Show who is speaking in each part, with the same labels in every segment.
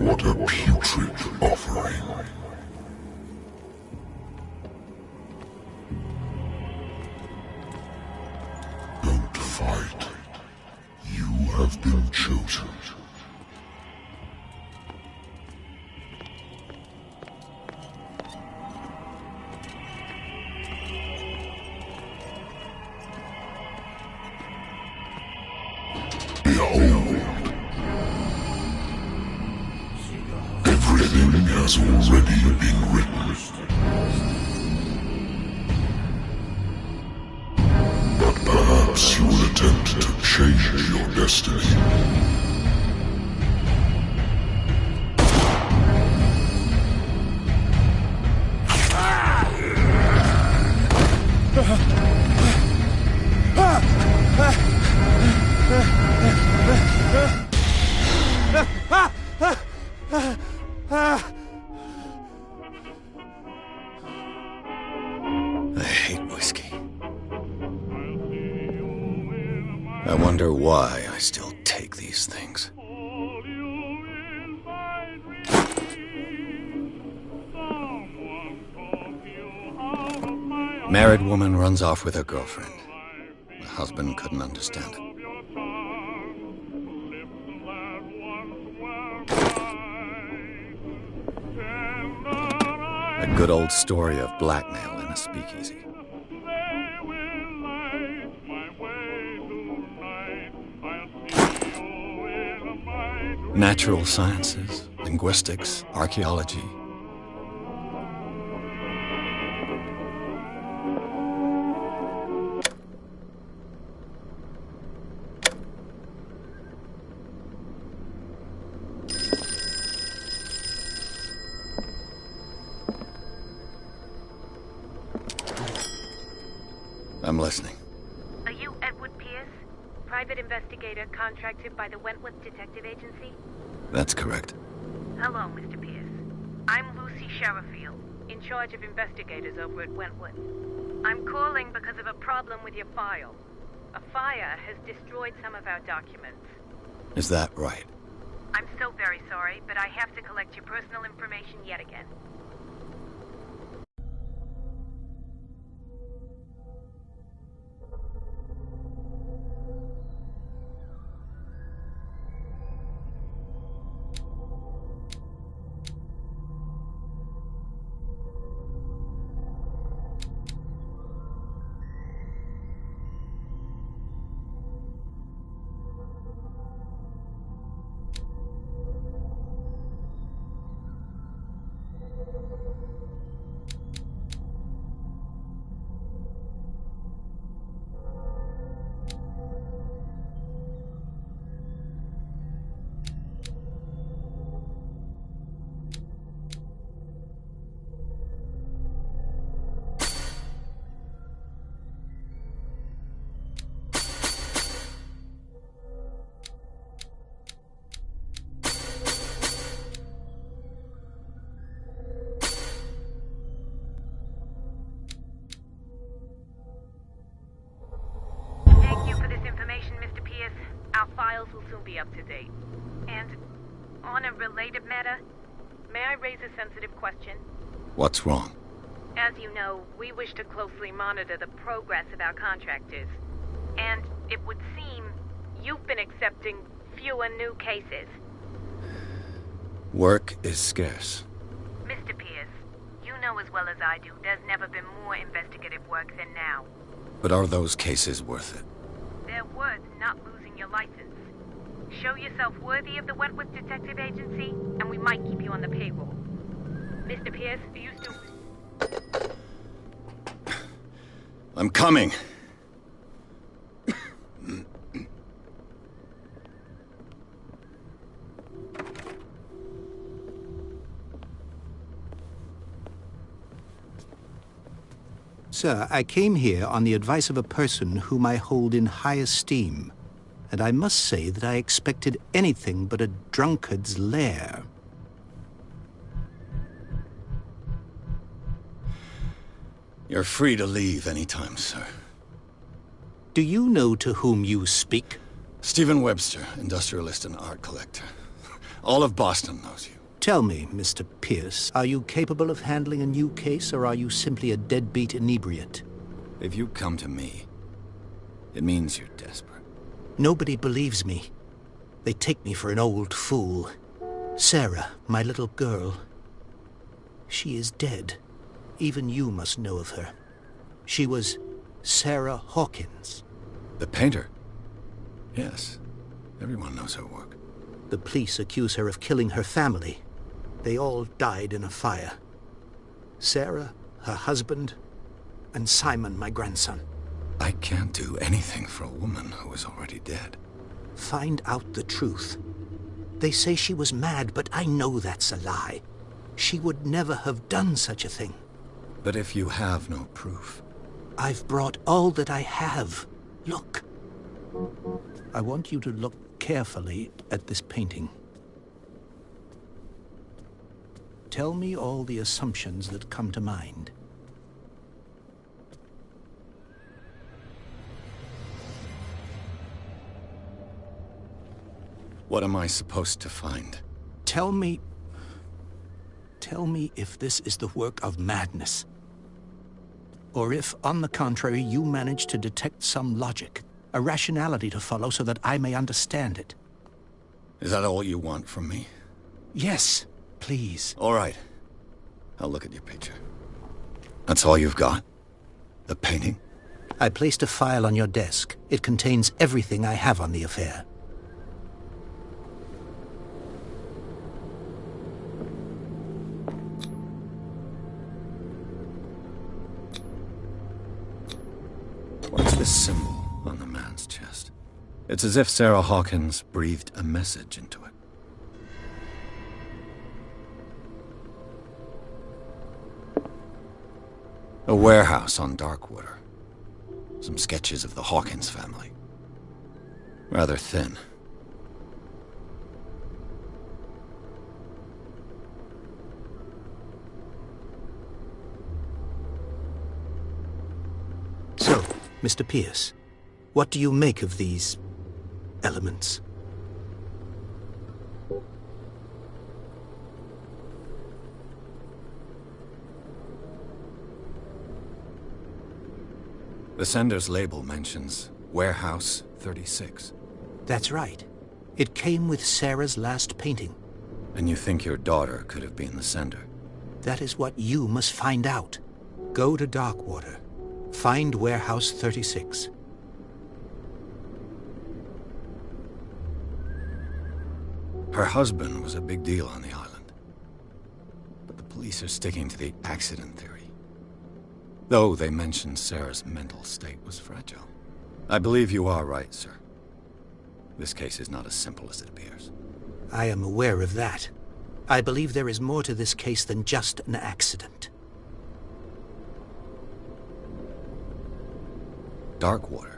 Speaker 1: What a putrid offering. Don't fight. You have been chosen. Behold. Everything has already been written. But perhaps you will attempt to change your destiny.
Speaker 2: I hate whiskey. I wonder why I still take these things. Married woman runs off with her girlfriend. The husband couldn't understand it. A good old story of blackmail in a speakeasy. Natural sciences, linguistics, archaeology. I'm listening.
Speaker 3: Are you Edward Pierce? Private investigator contracted by the Wentworth Detective Agency?
Speaker 2: That's correct.
Speaker 3: Hello, Mr. Pierce. I'm Lucy Sherifield, in charge of investigators over at Wentworth. I'm calling because of a problem with your file. A fire has destroyed some of our documents.
Speaker 2: Is that right?
Speaker 3: very sorry, but I have to collect your personal information yet again. Our files will soon be up to date. And on a related matter, may I raise a sensitive question?
Speaker 2: What's wrong?
Speaker 3: As you know, we wish to closely monitor the progress of our contractors. And it would seem you've been accepting fewer new cases.
Speaker 2: Work is scarce.
Speaker 3: Mr. Pierce, you know as well as I do, there's never been more investigative work than now.
Speaker 2: But are those cases worth it?
Speaker 3: They're worth not losing your license. Show yourself worthy of the Wentworth Detective Agency, and we might keep you on the payroll. Mr. Pierce, are you still...
Speaker 2: I'm coming.
Speaker 4: Sir, I came here on the advice of a person whom I hold in high esteem, and I must say that I expected anything but a drunkard's lair.
Speaker 2: You're free to leave anytime, sir.
Speaker 4: Do you know to whom you speak?
Speaker 2: Stephen Webster, industrialist and art collector. All of Boston knows you.
Speaker 4: Tell me, Mr. Pierce, are you capable of handling a new case, or are you simply a deadbeat inebriate?
Speaker 2: If you come to me, it means you're desperate.
Speaker 4: Nobody believes me. They take me for an old fool. Sarah, my little girl, she is dead. Even you must know of her. She was Sarah Hawkins.
Speaker 2: The painter? Yes. Everyone knows her work.
Speaker 4: The police accuse her of killing her family. They all died in a fire. Sarah, her husband, and Simon, my grandson.
Speaker 2: I can't do anything for a woman who is already dead.
Speaker 4: Find out the truth. They say she was mad, but I know that's a lie. She would never have done such a thing.
Speaker 2: But if you have no proof...
Speaker 4: I've brought all that I have. Look. I want you to look carefully at this painting. Tell me all the assumptions that come to mind.
Speaker 2: What am I supposed to find?
Speaker 4: Tell me if this is the work of madness. Or if, on the contrary, you manage to detect some logic, a rationality to follow so that I may understand it.
Speaker 2: Is that all you want from me?
Speaker 4: Yes, please.
Speaker 2: All right. I'll look at your picture. That's all you've got? The painting?
Speaker 4: I placed a file on your desk. It contains everything I have on the affair.
Speaker 2: What's this symbol on the man's chest? It's as if Sarah Hawkins breathed a message into it. A warehouse on Darkwater. Some sketches of the Hawkins family. Rather thin.
Speaker 4: So, Mr. Pierce, what do you make of these elements?
Speaker 2: The sender's label mentions Warehouse 36.
Speaker 4: That's right. It came with Sarah's last painting.
Speaker 2: And you think your daughter could have been the sender?
Speaker 4: That is what you must find out. Go to Darkwater. Find Warehouse 36.
Speaker 2: Her husband was a big deal on the island. But the police are sticking to the accident theory. Though they mentioned Sarah's mental state was fragile. I believe you are right, sir. This case is not as simple as it appears.
Speaker 4: I am aware of that. I believe there is more to this case than just an accident.
Speaker 2: Darkwater.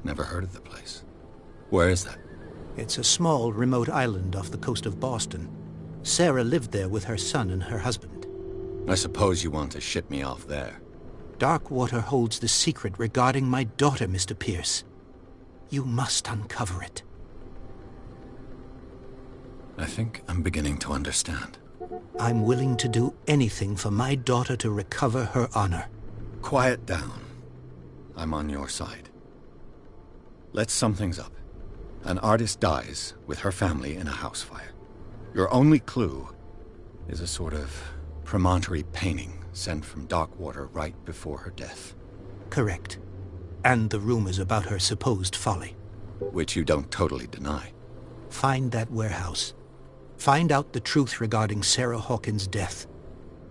Speaker 2: Never heard of the place. Where is that?
Speaker 4: It's a small, remote island off the coast of Boston. Sarah lived there with her son and her husband.
Speaker 2: I suppose you want to ship me off there.
Speaker 4: Darkwater holds the secret regarding my daughter, Mr. Pierce. You must uncover it.
Speaker 2: I think I'm beginning to understand.
Speaker 4: I'm willing to do anything for my daughter to recover her honor.
Speaker 2: Quiet down. I'm on your side. Let's sum things up. An artist dies with her family in a house fire. Your only clue is a sort of promontory painting sent from Darkwater right before her death.
Speaker 4: Correct. And the rumors about her supposed folly.
Speaker 2: Which you don't totally deny.
Speaker 4: Find that warehouse. Find out the truth regarding Sarah Hawkins' death.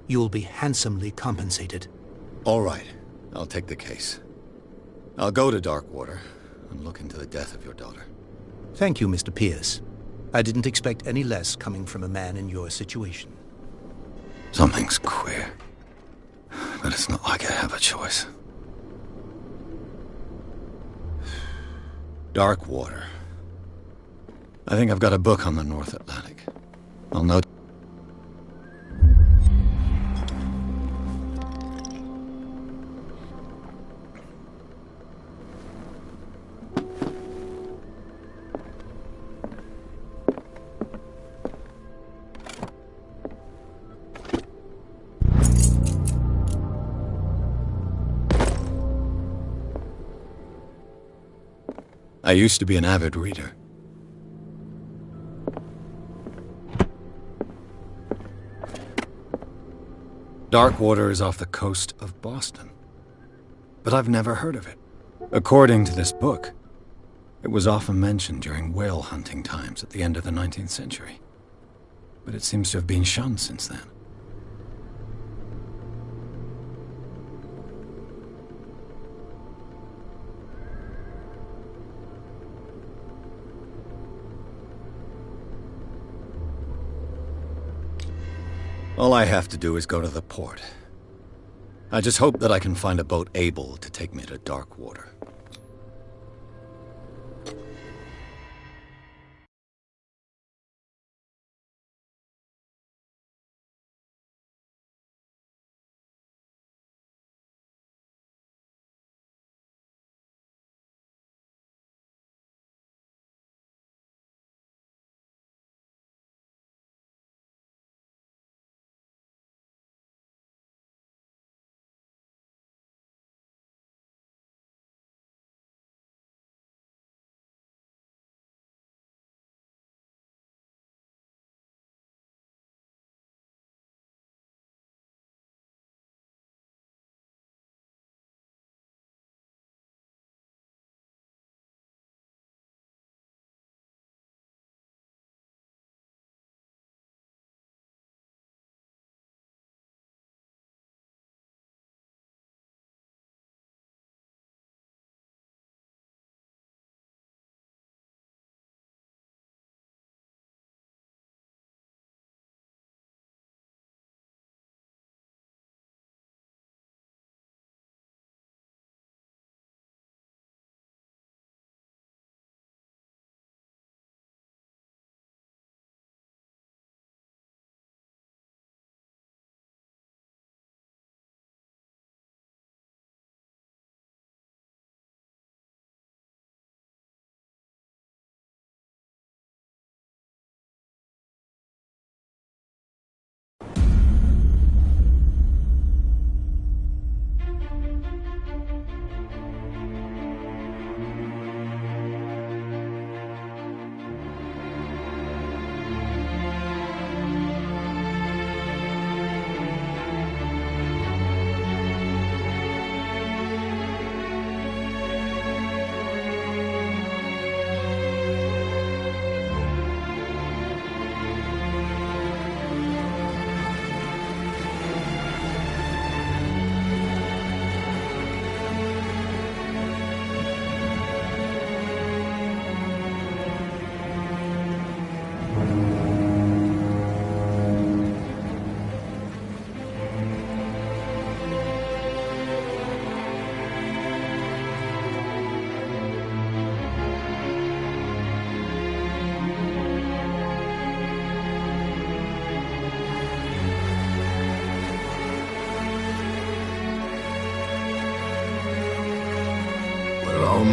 Speaker 4: You'll be handsomely compensated.
Speaker 2: All right. I'll take the case. I'll go to Darkwater and look into the death of your daughter.
Speaker 4: Thank you, Mr. Pierce. I didn't expect any less coming from a man in your situation.
Speaker 2: Something's queer. But it's not like I have a choice. Darkwater. I think I've got a book on the North Atlantic. I'll note. I used to be an avid reader. Darkwater is off the coast of Boston. But I've never heard of it. According to this book, it was often mentioned during whale hunting times at the end of the 19th century. But it seems to have been shunned since then. All I have to do is go to the port. I just hope that I can find a boat able to take me to Darkwater.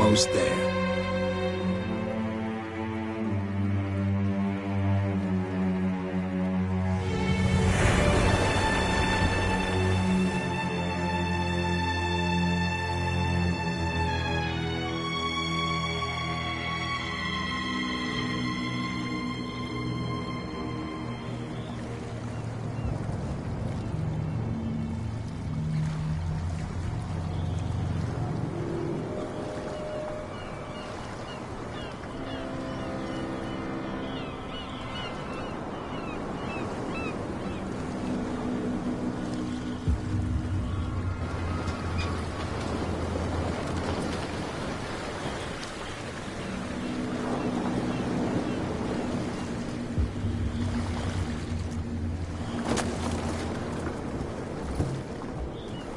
Speaker 5: almost there.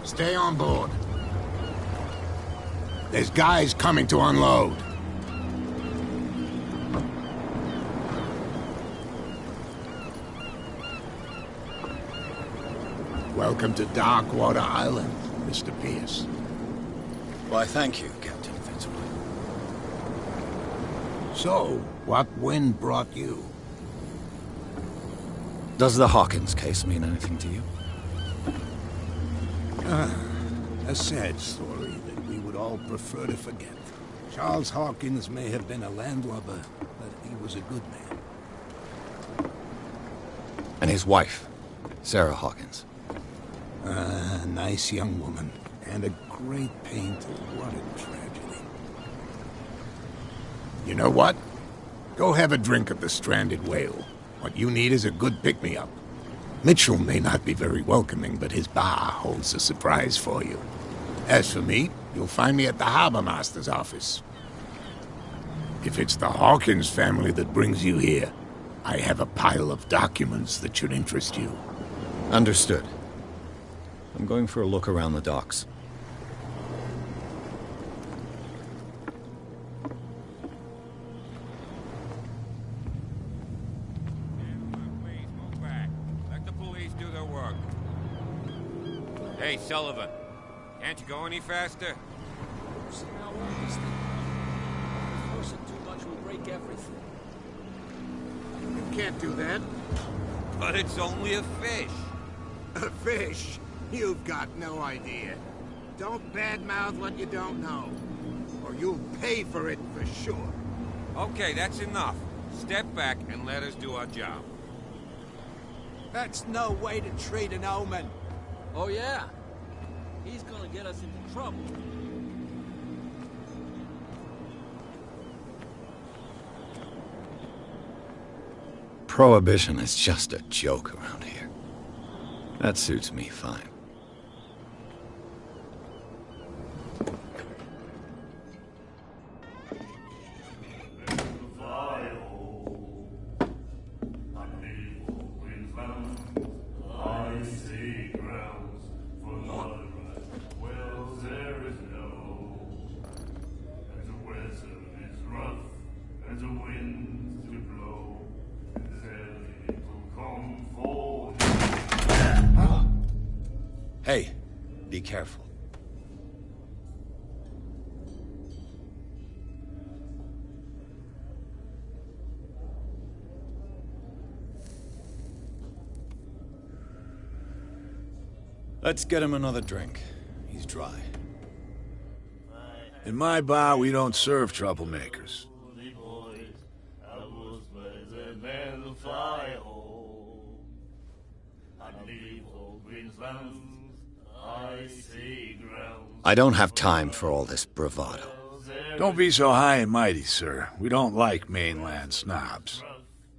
Speaker 6: Stay on board. There's guys coming to unload. Welcome to Darkwater Island, Mr. Pierce.
Speaker 2: Why, thank you, Captain Fitzroy.
Speaker 6: So, what wind brought you?
Speaker 2: Does the Hawkins case mean anything to you?
Speaker 6: A sad story that we would all prefer to forget. Charles Hawkins may have been a landlubber, but he was a good man.
Speaker 2: And his wife, Sarah Hawkins.
Speaker 6: A nice young woman, and a great painter. What a tragedy. You know what? Go have a drink of the stranded whale. What you need is a good pick-me-up. Mitchell may not be very welcoming, but his bar holds a surprise for you. As for me, you'll find me at the Harbor Master's office. If it's the Hawkins family that brings you here, I have a pile of documents that should interest you.
Speaker 2: Understood. I'm going for a look around the docks.
Speaker 7: Hey, Sullivan. Can't you go any faster?
Speaker 8: See how old this thing is? Forcing too much will break everything.
Speaker 6: You can't do that.
Speaker 7: But it's only a fish.
Speaker 6: A fish? You've got no idea. Don't badmouth what you don't know, or you'll pay for it for sure.
Speaker 7: Okay, that's enough. Step back and let us do our job.
Speaker 6: That's no way to treat an omen.
Speaker 8: Oh, yeah? He's gonna get us into trouble.
Speaker 2: Prohibition is just a joke around here. That suits me fine. Hey, be careful. Let's get him another drink. He's dry.
Speaker 5: In my bar, we don't serve troublemakers.
Speaker 2: I don't have time for all this bravado.
Speaker 5: Don't be so high and mighty, sir. We don't like mainland snobs.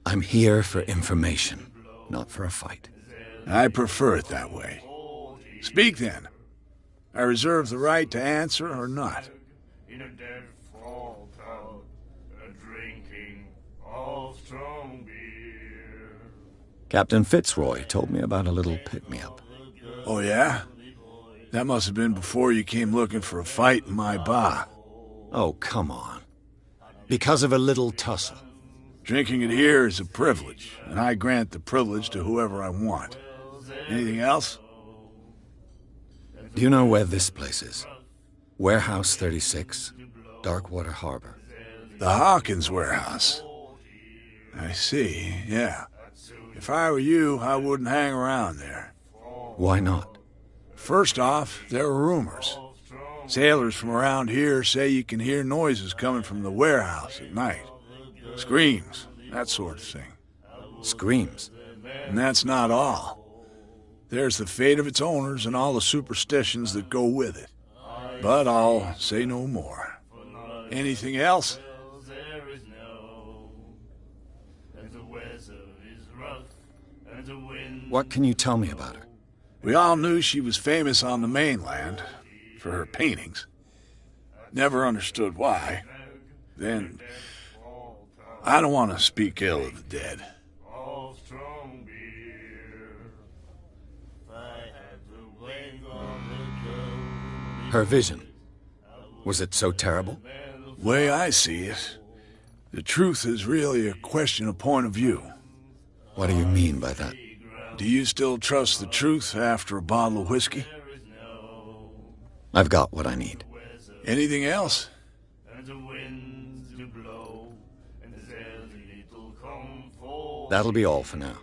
Speaker 2: I'm here for information, not for a fight.
Speaker 5: I prefer it that way. Speak then. I reserve the right to answer or not.
Speaker 9: In a dead fall town, drinking of strong beer.
Speaker 2: Captain Fitzroy told me about a little pick-me-up.
Speaker 5: Oh, yeah? That must have been before you came looking for a fight in my bar.
Speaker 2: Oh, come on. Because of a little tussle.
Speaker 5: Drinking it here is a privilege, and I grant the privilege to whoever I want. Anything else?
Speaker 2: Do you know where this place is? Warehouse 36? Darkwater Harbor.
Speaker 5: The Hawkins warehouse. I see, yeah. If I were you, I wouldn't hang around there.
Speaker 2: Why not?
Speaker 5: First off, there are rumors. Sailors from around here say you can hear noises coming from the warehouse at night. Screams, that sort of thing.
Speaker 2: Screams?
Speaker 5: And that's not all. There's the fate of its owners and all the superstitions that go with it. But I'll say no more. Anything else?
Speaker 2: What can you tell me about her?
Speaker 5: We all knew she was famous on the mainland for her paintings. Never understood why. Then, I don't want to speak ill of the dead.
Speaker 2: Her vision. Was it so terrible?
Speaker 5: Way I see it, the truth is really a question of point of view.
Speaker 2: What do you mean by that?
Speaker 5: Do you still trust the truth after a bottle of whiskey?
Speaker 2: I've got what I need.
Speaker 5: Anything else?
Speaker 2: That'll be all for now.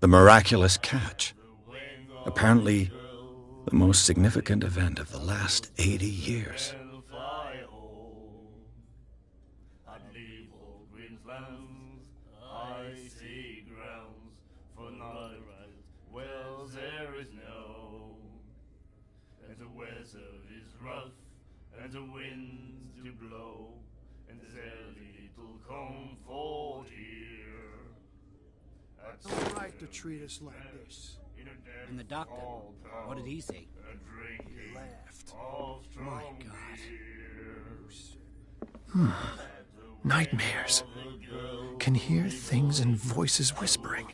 Speaker 2: The miraculous catch. Apparently, the most significant event of the last 80 years.
Speaker 9: And the winds do blow, and there's little comfort here.
Speaker 8: It's all right to treat us like this.
Speaker 10: And the doctor, what did he say?
Speaker 8: He laughed.
Speaker 10: My God.
Speaker 11: Nightmares. Can hear things and voices whispering.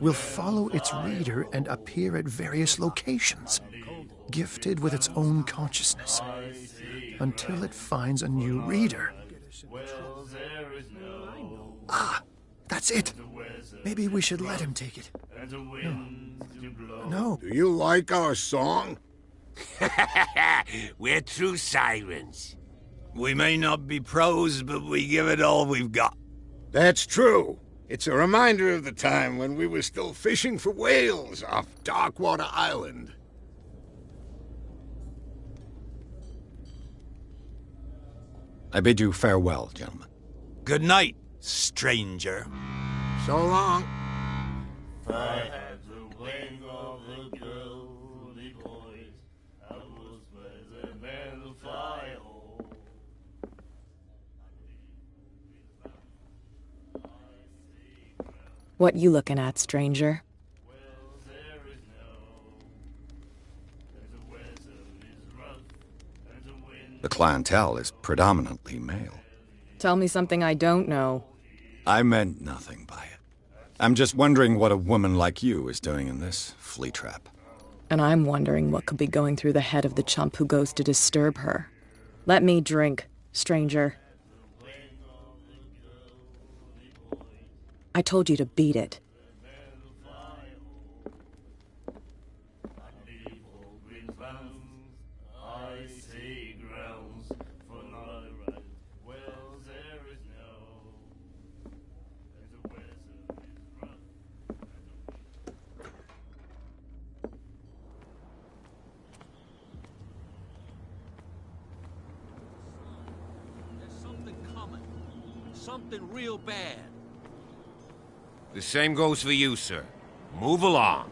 Speaker 11: Will follow its reader and appear at various locations, gifted with its own consciousness, until it finds a new reader. Ah, that's it. Maybe we should let him take it. No.
Speaker 6: Do you like our song?
Speaker 12: We're true sirens. We may not be pros, but we give it all we've got.
Speaker 6: That's true. It's a reminder of the time when we were still fishing for whales off Darkwater Island.
Speaker 2: I bid you farewell, gentlemen.
Speaker 12: Good night, stranger.
Speaker 6: So long.
Speaker 9: I had the wing of the girly boys. I was where the men fly home.
Speaker 13: What you looking at, stranger?
Speaker 2: The clientele is predominantly male.
Speaker 13: Tell me something I don't know.
Speaker 2: I meant nothing by it. I'm just wondering what a woman like you is doing in this flea trap.
Speaker 13: And I'm wondering what could be going through the head of the chump who goes to disturb her. Let me drink, stranger. I told you to beat it.
Speaker 12: Something real bad.
Speaker 7: The same goes for you, sir. Move along.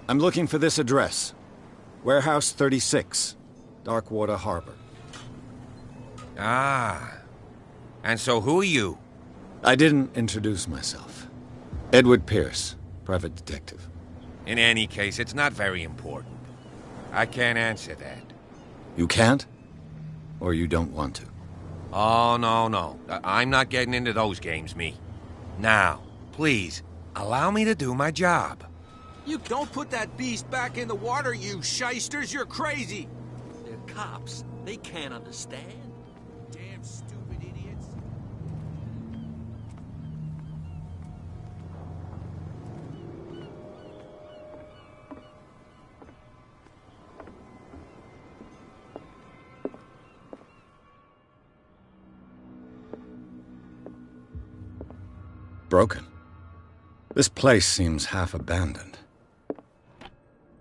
Speaker 2: I'm looking for this address. Warehouse 36, Darkwater Harbor.
Speaker 7: Ah. And so who are you?
Speaker 2: I didn't introduce myself. Edward Pierce, private detective.
Speaker 7: In any case, it's not very important. I can't answer that.
Speaker 2: You can't? Or you don't want to?
Speaker 7: Oh, no. I'm not getting into those games, me. Now, please, allow me to do my job.
Speaker 12: You don't put that beast back in the water, you shysters! You're crazy!
Speaker 8: cops. They can't understand. Damn stupid idiots.
Speaker 2: Broken. This place seems half abandoned.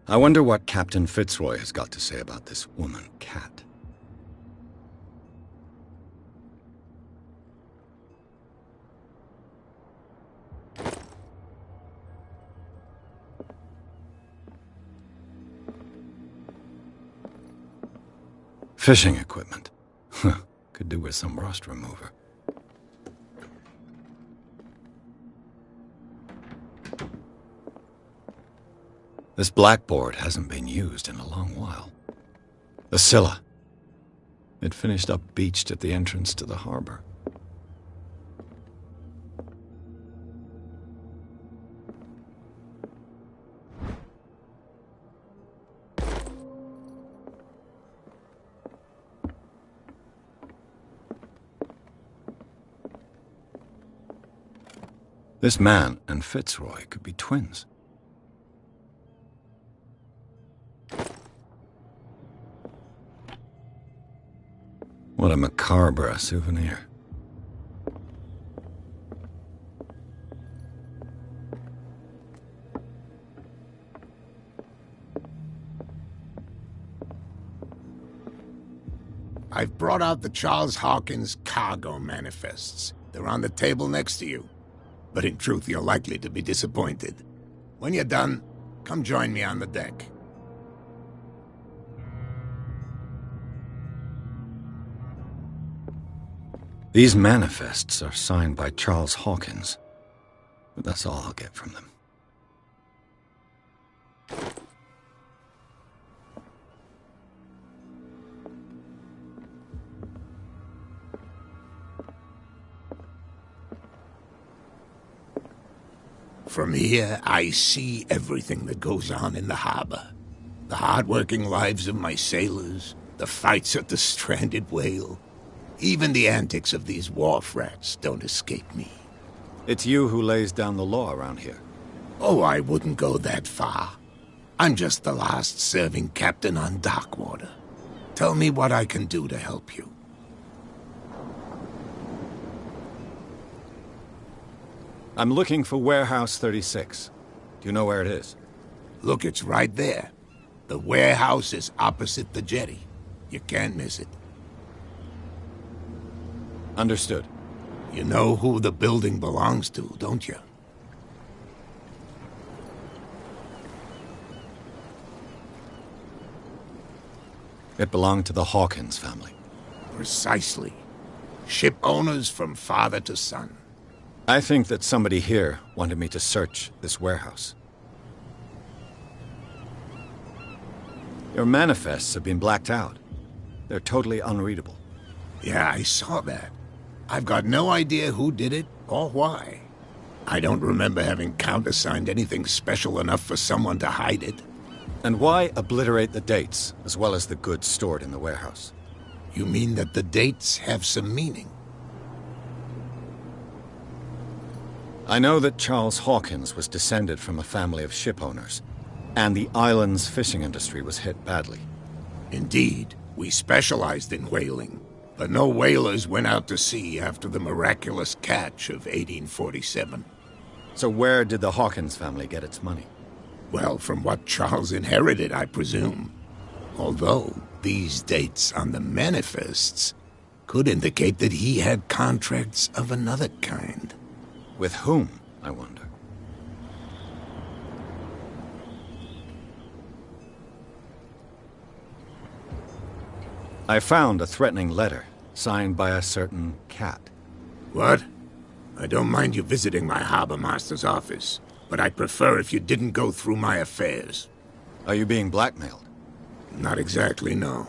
Speaker 2: I wonder what Captain Fitzroy has got to say about this woman, Cat. Fishing equipment. Could do with some rust remover. This blackboard hasn't been used in a long while. The Scylla. It finished up beached at the entrance to the harbor. This man and Fitzroy could be twins. What a macabre souvenir.
Speaker 6: I've brought out the Charles Hawkins cargo manifests. They're on the table next to you. But in truth, you're likely to be disappointed. When you're done, come join me on the deck.
Speaker 2: These manifests are signed by Charles Hawkins, but that's all I'll get from them.
Speaker 6: From here, I see everything that goes on in the harbor. The hard-working lives of my sailors, the fights at the stranded whale. Even the antics of these wharf rats don't escape me.
Speaker 2: It's you who lays down the law around here.
Speaker 6: Oh, I wouldn't go that far. I'm just the last serving captain on Darkwater. Tell me what I can do to help you.
Speaker 2: I'm looking for Warehouse 36. Do you know where it is?
Speaker 6: Look, it's right there. The warehouse is opposite the jetty. You can't miss it.
Speaker 2: Understood.
Speaker 6: You know who the building belongs to, don't you?
Speaker 2: It belonged to the Hawkins family.
Speaker 6: Precisely. Ship owners from father to son.
Speaker 2: I think that somebody here wanted me to search this warehouse. Your manifests have been blacked out. They're totally unreadable.
Speaker 6: Yeah, I saw that. I've got no idea who did it or why. I don't remember having countersigned anything special enough for someone to hide it.
Speaker 2: And why obliterate the dates, as well as the goods stored in the warehouse?
Speaker 6: You mean that the dates have some meaning?
Speaker 2: I know that Charles Hawkins was descended from a family of ship owners, and the island's fishing industry was hit badly.
Speaker 6: Indeed, we specialized in whaling. But no whalers went out to sea after the miraculous catch of 1847.
Speaker 2: So where did the Hawkins family get its money?
Speaker 6: Well, from what Charles inherited, I presume. Although, these dates on the manifests could indicate that he had contracts of another kind.
Speaker 2: With whom, I wonder? I found a threatening letter, signed by a certain Cat.
Speaker 6: What? I don't mind you visiting my harbor master's office, but I'd prefer if you didn't go through my affairs.
Speaker 2: Are you being blackmailed?
Speaker 6: Not exactly, no.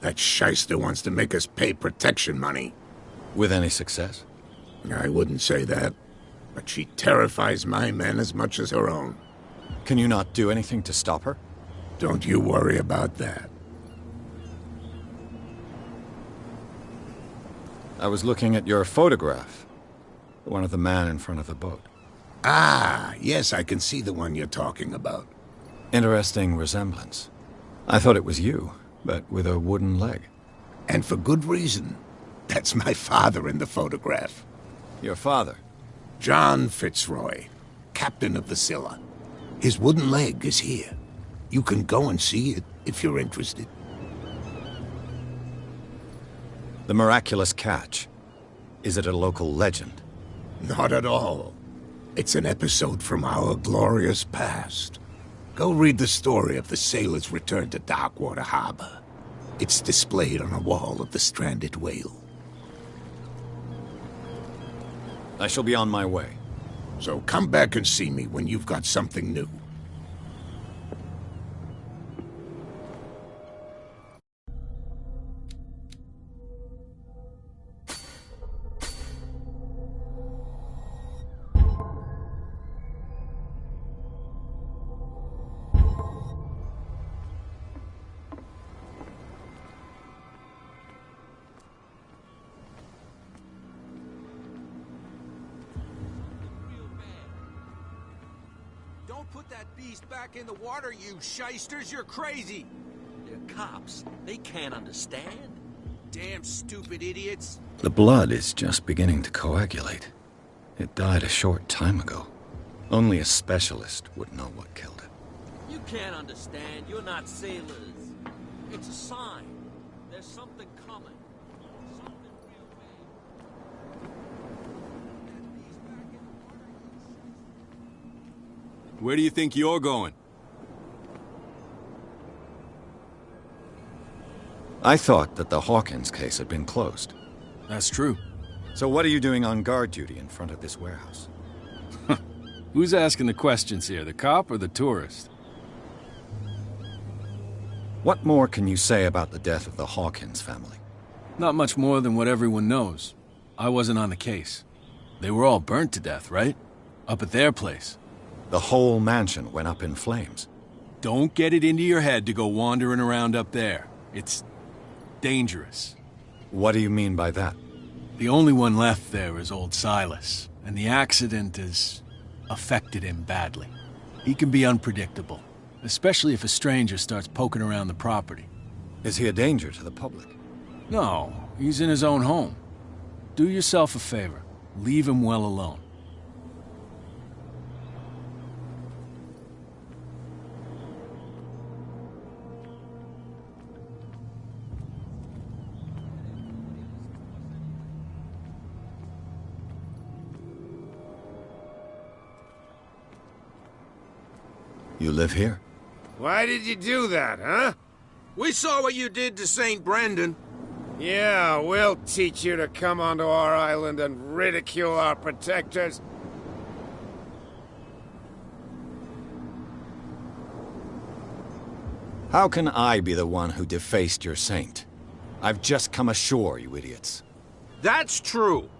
Speaker 6: That shyster wants to make us pay protection money.
Speaker 2: With any success?
Speaker 6: I wouldn't say that, but she terrifies my men as much as her own.
Speaker 2: Can you not do anything to stop her?
Speaker 6: Don't you worry about that.
Speaker 2: I was looking at your photograph. The one of the man in front of the boat.
Speaker 6: Ah, yes, I can see the one you're talking about.
Speaker 2: Interesting resemblance. I thought it was you, but with a wooden leg.
Speaker 6: And for good reason. That's my father in the photograph.
Speaker 2: Your father?
Speaker 6: John Fitzroy, captain of the Scylla. His wooden leg is here. You can go and see it if you're interested.
Speaker 2: The miraculous catch. Is it a local legend?
Speaker 6: Not at all. It's an episode from our glorious past. Go read the story of the sailor's return to Darkwater Harbor. It's displayed on a wall of the stranded whale.
Speaker 2: I shall be on my way.
Speaker 6: So come back and see me when you've got something new.
Speaker 12: Put that beast back in the water, you shysters! You're crazy!
Speaker 8: They're cops. They can't understand.
Speaker 12: Damn stupid idiots!
Speaker 2: The blood is just beginning to coagulate. It died a short time ago. Only a specialist would know what killed it.
Speaker 8: You can't understand. You're not sailors. It's a sign. There's something coming. Something real bad.
Speaker 14: Where do you think you're going?
Speaker 2: I thought that the Hawkins case had been closed.
Speaker 14: That's true.
Speaker 2: So what are you doing on guard duty in front of this warehouse?
Speaker 14: Who's asking the questions here, the cop or the tourist?
Speaker 2: What more can you say about the death of the Hawkins family?
Speaker 14: Not much more than what everyone knows. I wasn't on the case. They were all burnt to death, right? Up at their place.
Speaker 2: The whole mansion went up in flames.
Speaker 14: Don't get it into your head to go wandering around up there. It's dangerous.
Speaker 2: What do you mean by that?
Speaker 14: The only one left there is old Silas, and the accident has affected him badly. He can be unpredictable, especially if a stranger starts poking around the property.
Speaker 2: Is he a danger to the public?
Speaker 14: No, he's in his own home. Do yourself a favor. Leave him well alone.
Speaker 2: You live here?
Speaker 15: Why did you do that, huh?
Speaker 12: We saw what you did to St. Brendan.
Speaker 15: Yeah, we'll teach you to come onto our island and ridicule our protectors.
Speaker 2: How can I be the one who defaced your saint? I've just come ashore, you idiots.
Speaker 12: That's true.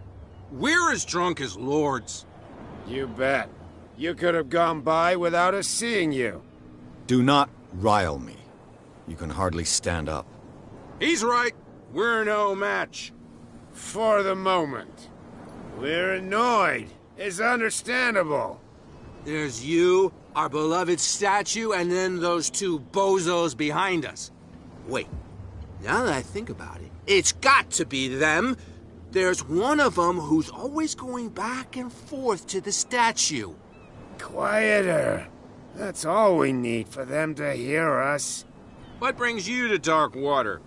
Speaker 12: We're as drunk as lords.
Speaker 15: You bet. You could have gone by without us seeing you.
Speaker 2: Do not rile me. You can hardly stand up.
Speaker 12: He's right. We're no match.
Speaker 15: For the moment. We're annoyed. It's understandable.
Speaker 12: There's you, our beloved statue, and then those two bozos behind us. Wait, now that I think about it, it's got to be them. There's one of them who's always going back and forth to the statue.
Speaker 15: Quieter. That's all we need for them to hear us.
Speaker 12: What brings you to Darkwater?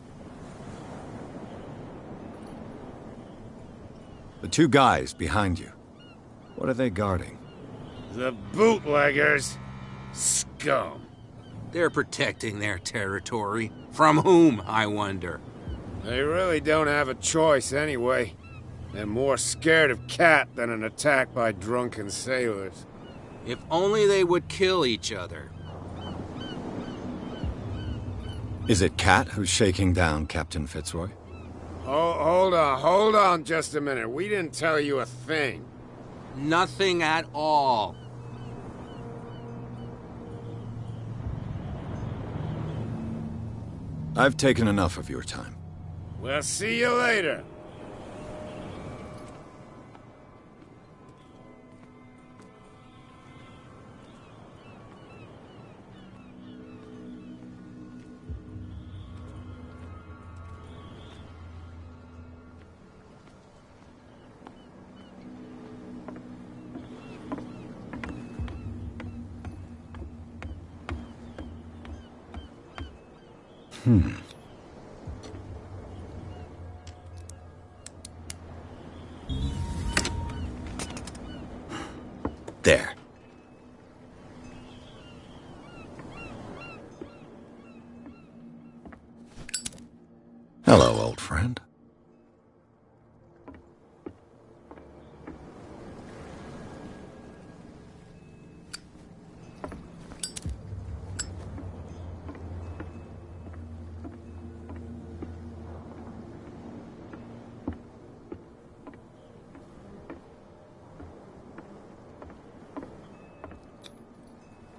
Speaker 2: The two guys behind you. What are they guarding?
Speaker 15: The bootleggers. Scum.
Speaker 12: They're protecting their territory. From whom, I wonder?
Speaker 15: They really don't have a choice anyway. They're more scared of Cat than an attack by drunken sailors.
Speaker 12: If only they would kill each other.
Speaker 2: Is it Cat who's shaking down Captain Fitzroy?
Speaker 15: Oh, hold on just a minute. We didn't tell you a thing.
Speaker 12: Nothing at all.
Speaker 2: I've taken enough of your time.
Speaker 15: We'll see you later.
Speaker 2: There. Hello, old friend.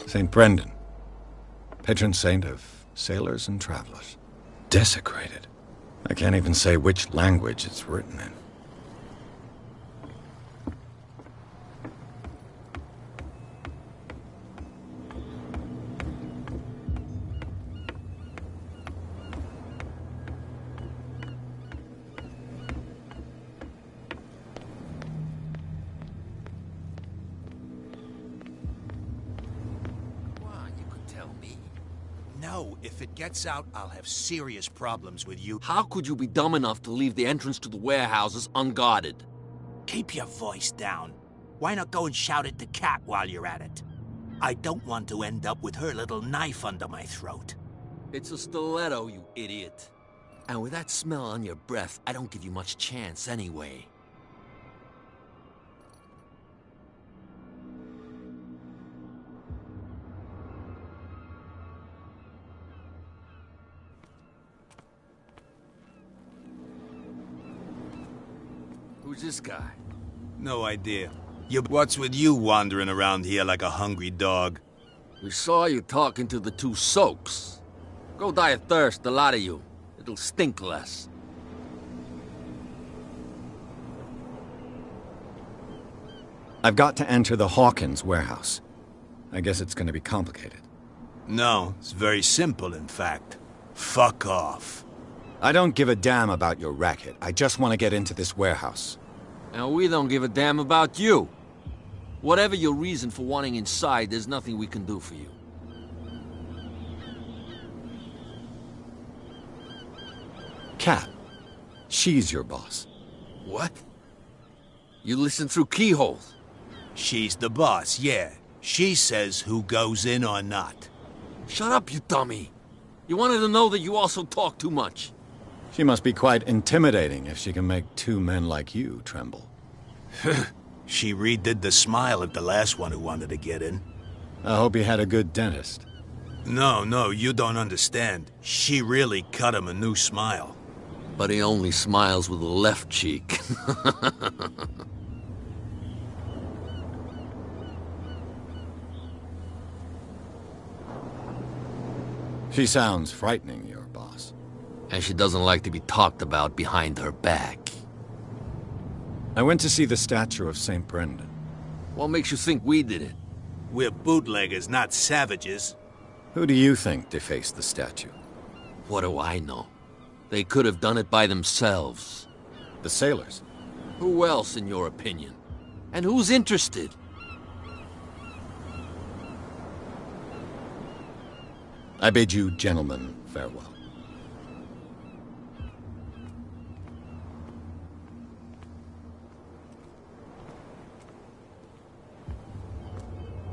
Speaker 2: St. Brendan, patron saint of sailors and travelers. Desecrated. I can't even say which language it's written in.
Speaker 16: No, if it gets out, I'll have serious problems with you.
Speaker 8: How could you be dumb enough to leave the entrance to the warehouses unguarded?
Speaker 16: Keep your voice down. Why not go and shout at the cat while you're at it? I don't want to end up with her little knife under my throat.
Speaker 8: It's a stiletto, you idiot. And with that smell on your breath, I don't give you much chance anyway. Who's this guy?
Speaker 16: No idea. What's with you wandering around here like a hungry dog?
Speaker 8: We saw you talking to the two soaks. Go die of thirst, the lot of you. It'll stink less.
Speaker 2: I've got to enter the Hawkins warehouse. I guess it's going to be complicated.
Speaker 16: No, it's very simple, in fact. Fuck off.
Speaker 2: I don't give a damn about your racket. I just want to get into this warehouse.
Speaker 8: And we don't give a damn about you. Whatever your reason for wanting inside, there's nothing we can do for you.
Speaker 2: Kat. She's your boss.
Speaker 8: What? You listen through keyholes?
Speaker 16: She's the boss, yeah. She says who goes in or not.
Speaker 8: Shut up, you dummy. You wanted to know that you also talk too much.
Speaker 2: She must be quite intimidating if she can make two men like you tremble.
Speaker 16: She redid the smile at the last one who wanted to get in.
Speaker 2: I hope he had a good dentist.
Speaker 16: No, you don't understand. She really cut him a new smile.
Speaker 8: But he only smiles with the left cheek.
Speaker 2: She sounds frightening, your boss.
Speaker 8: And she doesn't like to be talked about behind her back.
Speaker 2: I went to see the statue of St. Brendan.
Speaker 8: What makes you think we did it?
Speaker 16: We're bootleggers, not savages.
Speaker 2: Who do you think defaced the statue?
Speaker 8: What do I know? They could have done it by themselves.
Speaker 2: The sailors?
Speaker 8: Who else, in your opinion? And who's interested?
Speaker 2: I bid you gentlemen farewell.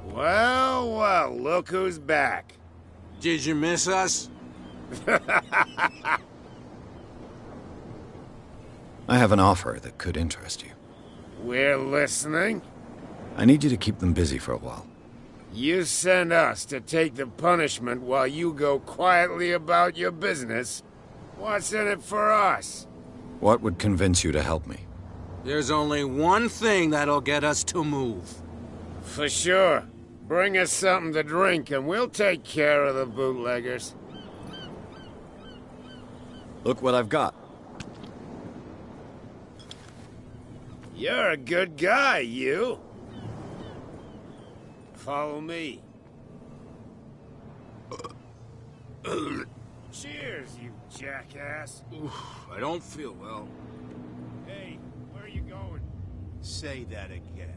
Speaker 15: Well, look who's back.
Speaker 12: Did you miss us?
Speaker 2: I have an offer that could interest you.
Speaker 15: We're listening.
Speaker 2: I need you to keep them busy for a while.
Speaker 15: You send us to take the punishment while you go quietly about your business. What's in it for us?
Speaker 2: What would convince you to help me?
Speaker 12: There's only one thing that'll get us to move.
Speaker 15: For sure. Bring us something to drink and we'll take care of the bootleggers.
Speaker 2: Look what I've got.
Speaker 15: You're a good guy, you. Follow me. Cheers, you jackass.
Speaker 12: I don't feel well.
Speaker 15: Hey, where are you going?
Speaker 16: Say that again.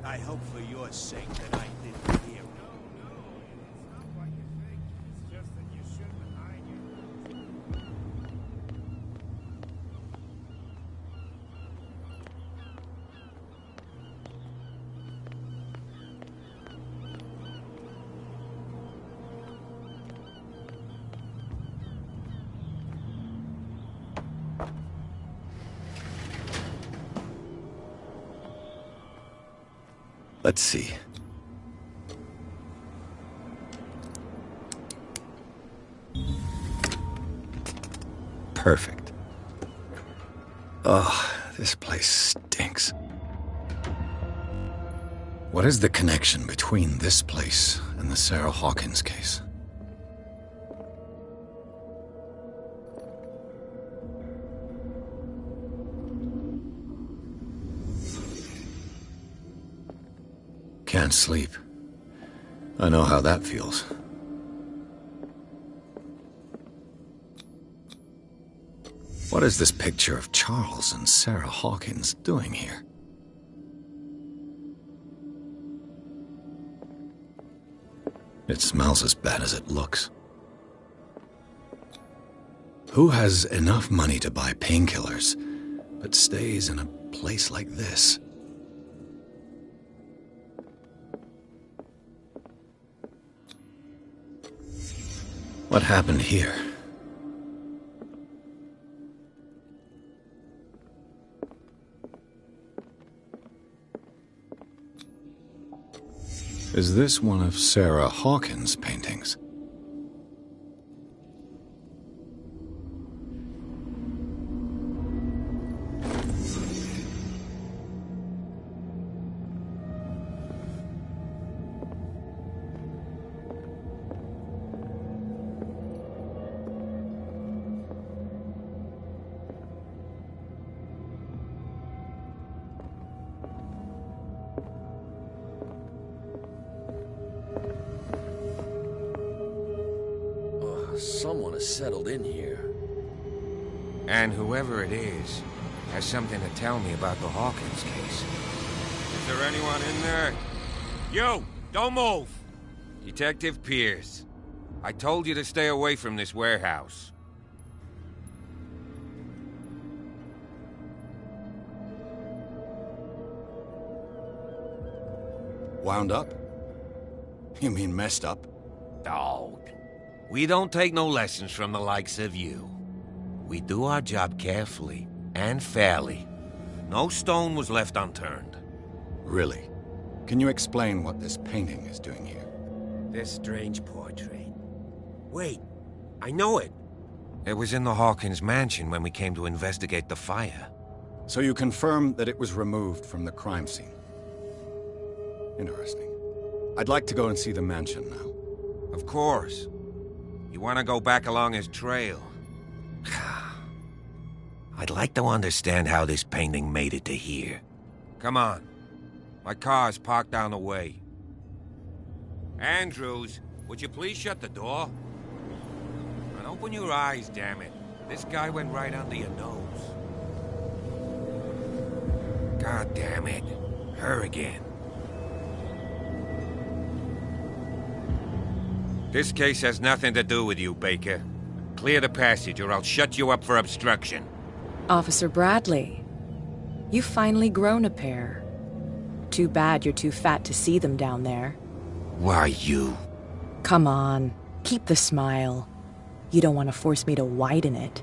Speaker 16: I hope for your sake that I didn't hear.
Speaker 15: No, it's not what you think. It's just that you should
Speaker 2: Let's see. Perfect. Oh, this place stinks. What is the connection between this place and the Sarah Hawkins case? Can't sleep. I know how that feels. What is this picture of Charles and Sarah Hawkins doing here? It smells as bad as it looks. Who has enough money to buy painkillers, but stays in a place like this? What happened here? Is this one of Sarah Hawkins' paintings?
Speaker 7: Someone has settled in here. And whoever it is has something to tell me about the Hawkins case. Is there anyone in there? You! Don't move! Detective Pierce. I told you to stay away from this warehouse.
Speaker 2: Wound up? You mean messed up?
Speaker 7: Dog. We don't take no lessons from the likes of you. We do our job carefully and fairly. No stone was left unturned.
Speaker 2: Really? Can you explain what this painting is doing here?
Speaker 7: This strange portrait. Wait, I know it. It was in the Hawkins mansion when we came to investigate the fire.
Speaker 2: So you confirm that it was removed from the crime scene? Interesting. I'd like to go and see the mansion now.
Speaker 7: Of course. You want to go back along his trail? I'd like to understand how this painting made it to here. Come on. My car's parked down the way. Andrews, would you please shut the door? And open your eyes, damn it. This guy went right under your nose. God damn it. Her again. This case has nothing to do with you, Baker. Clear the passage or I'll shut you up for obstruction.
Speaker 13: Officer Bradley, you've finally grown a pair. Too bad you're too fat to see them down there.
Speaker 7: Why, you?
Speaker 13: Come on, keep the smile. You don't want to force me to widen it.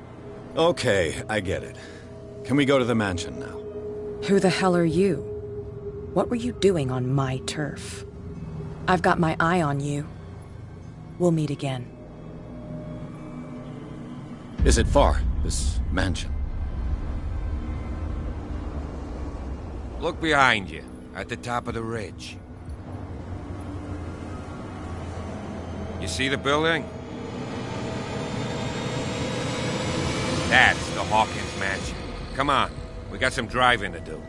Speaker 2: Okay, I get it. Can we go to the mansion now?
Speaker 13: Who the hell are you? What were you doing on my turf? I've got my eye on you. We'll meet again.
Speaker 2: Is it far, this mansion?
Speaker 7: Look behind you, at the top of the ridge. You see the building? That's the Hawkins mansion. Come on, we got some driving to do.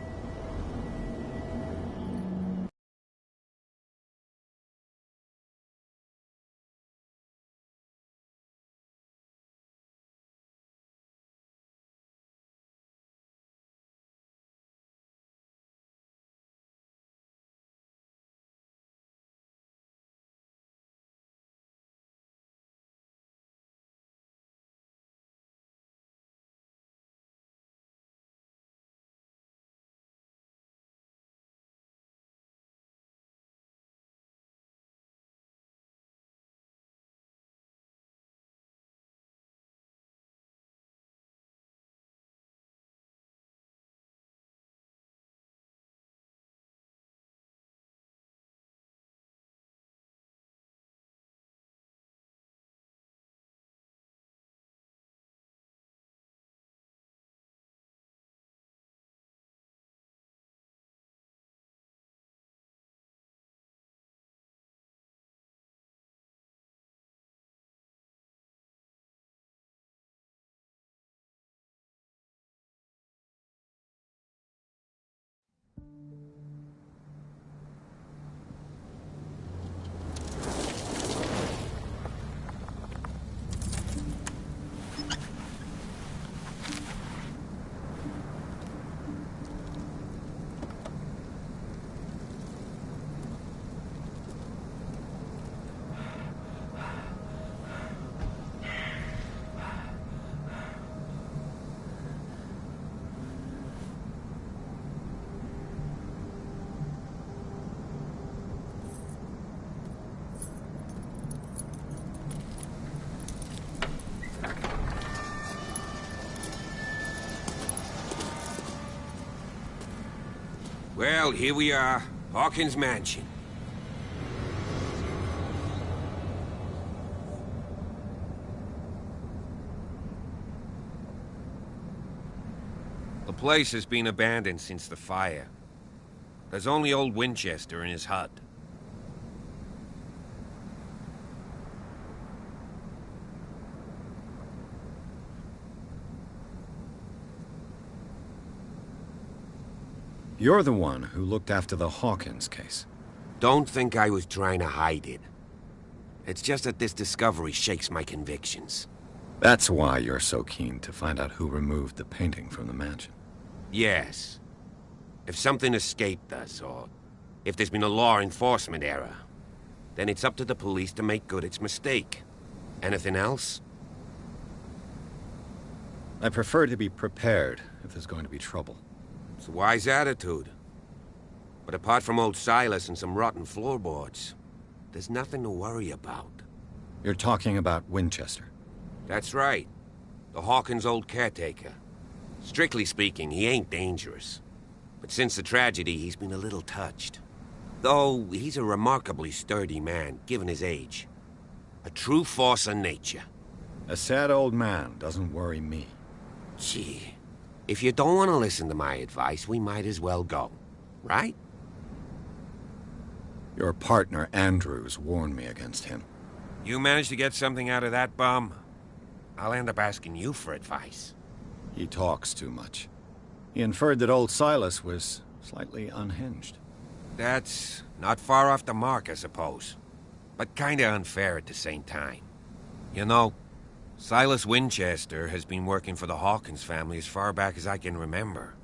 Speaker 7: Well, here we are. Hawkins Mansion. The place has been abandoned since the fire. There's only old Winchester in his hut.
Speaker 2: You're the one who looked after the Hawkins case.
Speaker 7: Don't think I was trying to hide it. It's just that this discovery shakes my convictions.
Speaker 2: That's why you're so keen to find out who removed the painting from the mansion.
Speaker 7: Yes. If something escaped us, or if there's been a law enforcement error, then it's up to the police to make good its mistake. Anything else?
Speaker 2: I prefer to be prepared if there's going to be trouble.
Speaker 7: It's a wise attitude. But apart from old Silas and some rotten floorboards, there's nothing to worry about.
Speaker 2: You're talking about Winchester?
Speaker 7: That's right. The Hawkins' old caretaker. Strictly speaking, he ain't dangerous. But since the tragedy, he's been a little touched. Though, he's a remarkably sturdy man, given his age. A true force of nature.
Speaker 2: A sad old man doesn't worry me.
Speaker 7: Gee, if you don't want to listen to my advice, we might as well go. Right?
Speaker 2: Your partner, Andrews, warned me against him.
Speaker 7: You managed to get something out of that bum? I'll end up asking you for advice.
Speaker 2: He talks too much. He inferred that old Silas was slightly unhinged.
Speaker 7: That's not far off the mark, I suppose. But kinda unfair at the same time. You know, Silas Winchester has been working for the Hawkins family as far back as I can remember.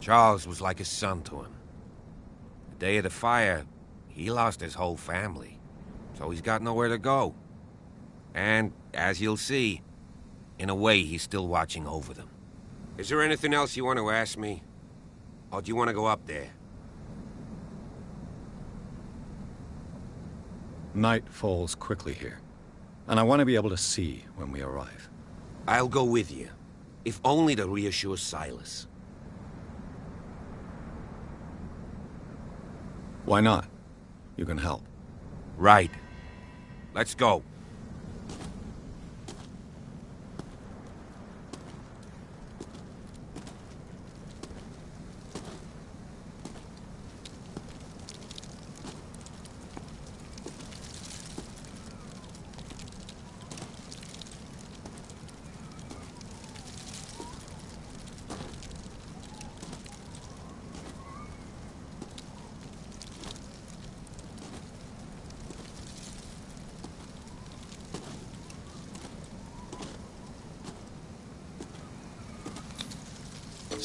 Speaker 7: Charles was like a son to him. The day of the fire, he lost his whole family. So he's got nowhere to go. And, as you'll see, in a way he's still watching over them. Is there anything else you want to ask me? Or do you want to go up there?
Speaker 2: Night falls quickly here, and I want to be able to see when we arrive.
Speaker 7: I'll go with you, if only to reassure Silas.
Speaker 2: Why not? You can help.
Speaker 7: Right. Let's go.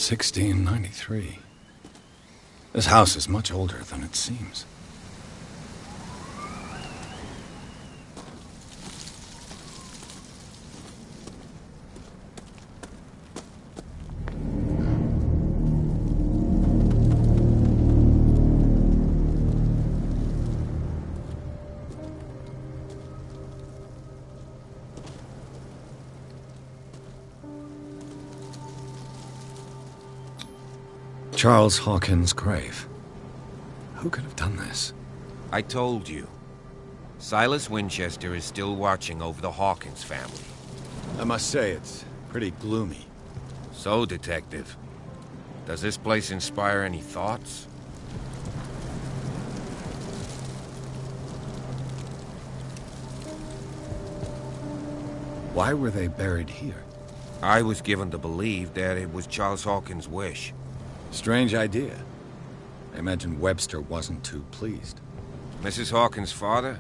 Speaker 2: $1693. This house is much older than it seems. Charles Hawkins' grave. Who could have done this?
Speaker 7: I told you. Silas Winchester is still watching over the Hawkins family.
Speaker 2: I must say, it's pretty gloomy.
Speaker 7: So, Detective, does this place inspire any thoughts?
Speaker 2: Why were they buried here?
Speaker 7: I was given to believe that it was Charles Hawkins' wish.
Speaker 2: Strange idea. I imagine Webster wasn't too pleased.
Speaker 7: Mrs. Hawkins' father?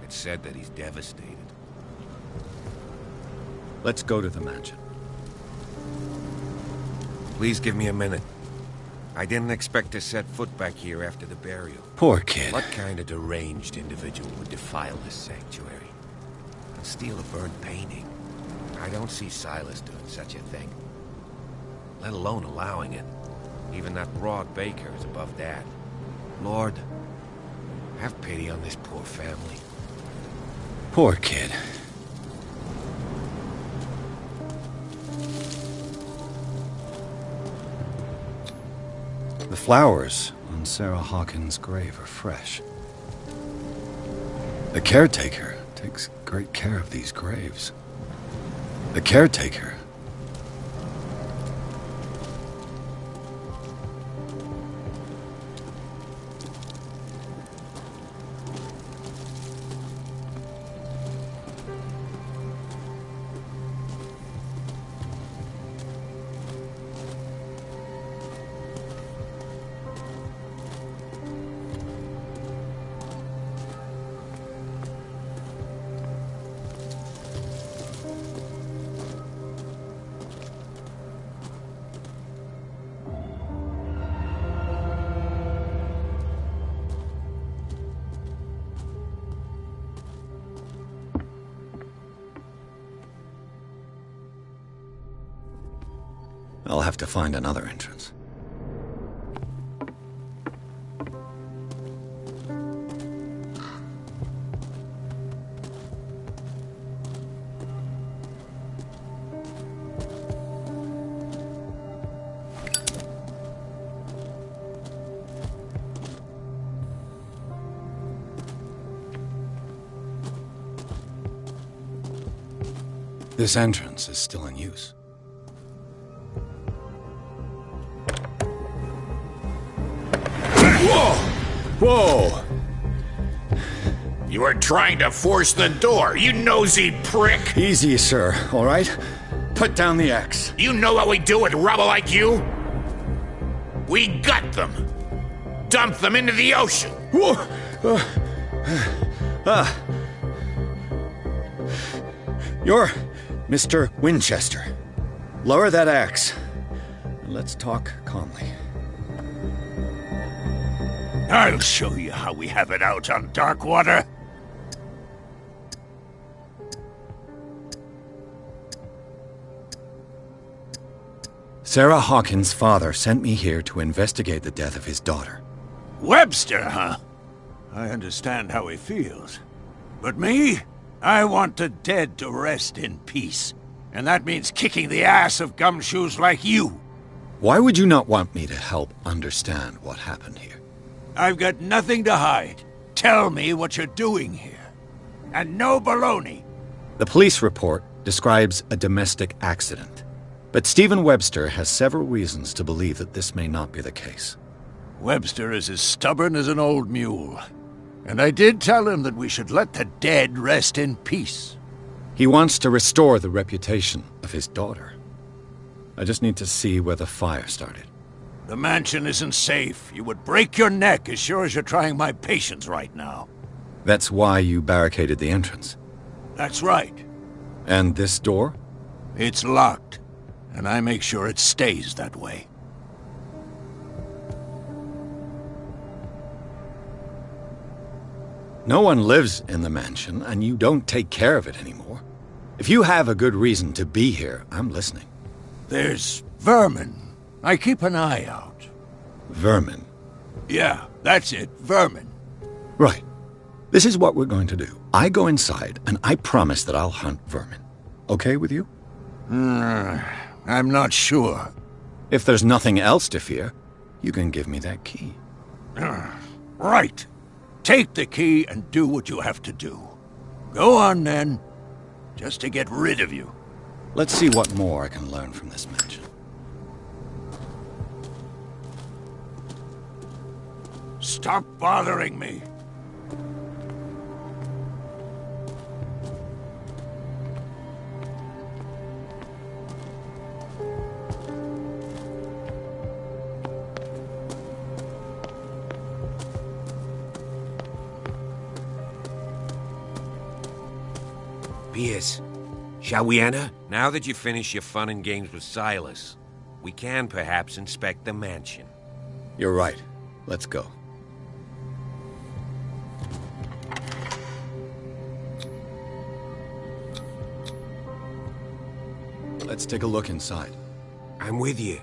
Speaker 7: It's said that he's devastated.
Speaker 2: Let's go to the mansion.
Speaker 7: Please give me a minute. I didn't expect to set foot back here after the burial.
Speaker 2: Poor kid.
Speaker 7: What kind of deranged individual would defile this sanctuary? And steal a burnt painting? I don't see Silas doing such a thing. Let alone allowing it. Even that broad baker is above that. Lord, have pity on this poor family.
Speaker 2: Poor kid. The flowers on Sarah Hawkins' grave are fresh. The caretaker takes great care of these graves. The caretaker. I'll have to find another entrance. This entrance is still in use.
Speaker 17: Whoa! You were trying to force the door, you nosy prick!
Speaker 2: Easy, sir, all right? Put down the axe.
Speaker 17: You know what we do with rubble like you? We gut them. Dump them into the ocean.
Speaker 2: Whoa! You're Mr. Winchester. Lower that axe. And let's talk calmly.
Speaker 18: I'll show you how we have it out on Darkwater.
Speaker 2: Sarah Hawkins' father sent me here to investigate the death of his daughter.
Speaker 18: Webster, huh? I understand how he feels. But me? I want the dead to rest in peace. And that means kicking the ass of gumshoes like you.
Speaker 2: Why would you not want me to help understand what happened here?
Speaker 18: I've got nothing to hide. Tell me what you're doing here. And no baloney.
Speaker 2: The police report describes a domestic accident. But Stephen Webster has several reasons to believe that this may not be the case.
Speaker 18: Webster is as stubborn as an old mule. And I did tell him that we should let the dead rest in peace.
Speaker 2: He wants to restore the reputation of his daughter. I just need to see where the fire started.
Speaker 18: The mansion isn't safe. You would break your neck as sure as you're trying my patience right now.
Speaker 2: That's why you barricaded the entrance.
Speaker 18: That's right.
Speaker 2: And this door?
Speaker 18: It's locked, and I make sure it stays that way.
Speaker 2: No one lives in the mansion, and you don't take care of it anymore. If you have a good reason to be here, I'm listening.
Speaker 18: There's vermin. I keep an eye out.
Speaker 2: Vermin?
Speaker 18: Yeah, that's it, vermin.
Speaker 2: Right. This is what we're going to do. I go inside, and I promise that I'll hunt vermin. Okay with you?
Speaker 18: I'm not sure.
Speaker 2: If there's nothing else to fear, you can give me that key.
Speaker 18: Right. Take the key and do what you have to do. Go on, then. Just to get rid of you.
Speaker 2: Let's see what more I can learn from this mansion.
Speaker 18: Stop bothering me.
Speaker 7: Pierce, shall we enter? Now that you've finished your fun and games with Silas, we can perhaps inspect the mansion.
Speaker 2: You're right. Let's go. Let's take a look inside.
Speaker 7: I'm with you.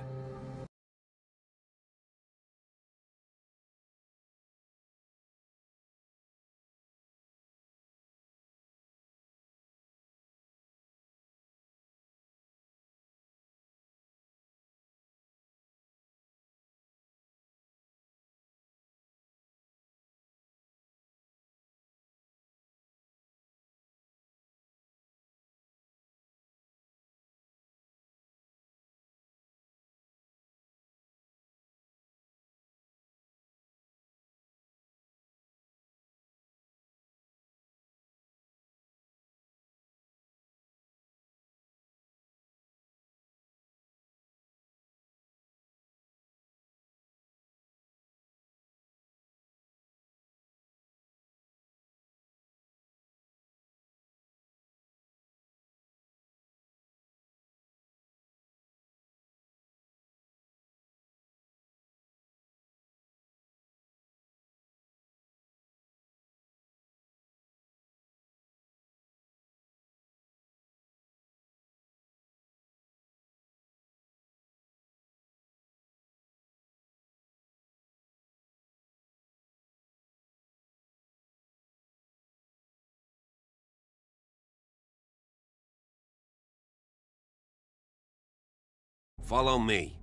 Speaker 7: Follow me.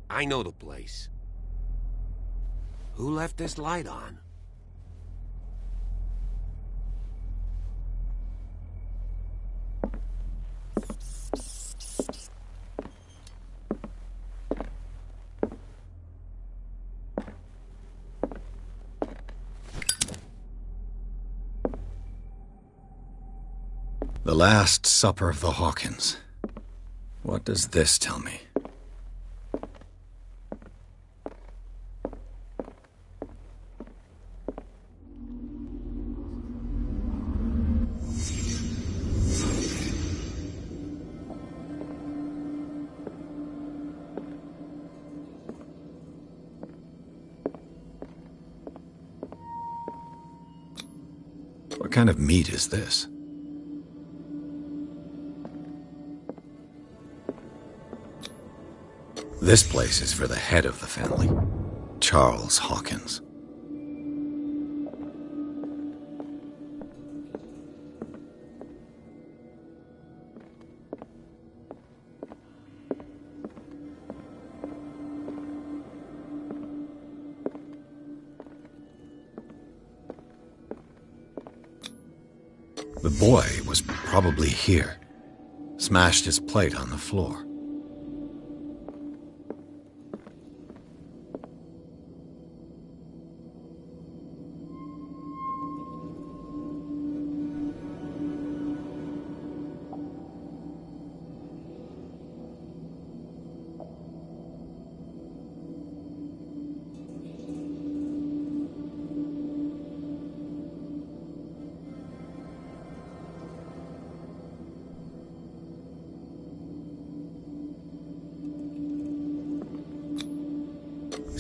Speaker 7: I know the place. Who left this light on?
Speaker 2: The Last Supper of the Hawkins. What does this tell me? What kind of meat is this? This place is for the head of the family, Charles Hawkins. The boy was probably here, smashed his plate on the floor.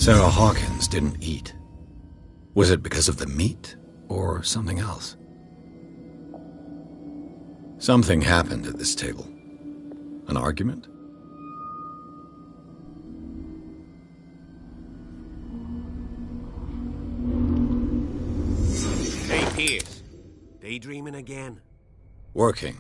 Speaker 2: Sarah Hawkins didn't eat. Was it because of the meat, or something else? Something happened at this table. An argument?
Speaker 7: Hey, Pierce. Daydreaming again?
Speaker 2: Working.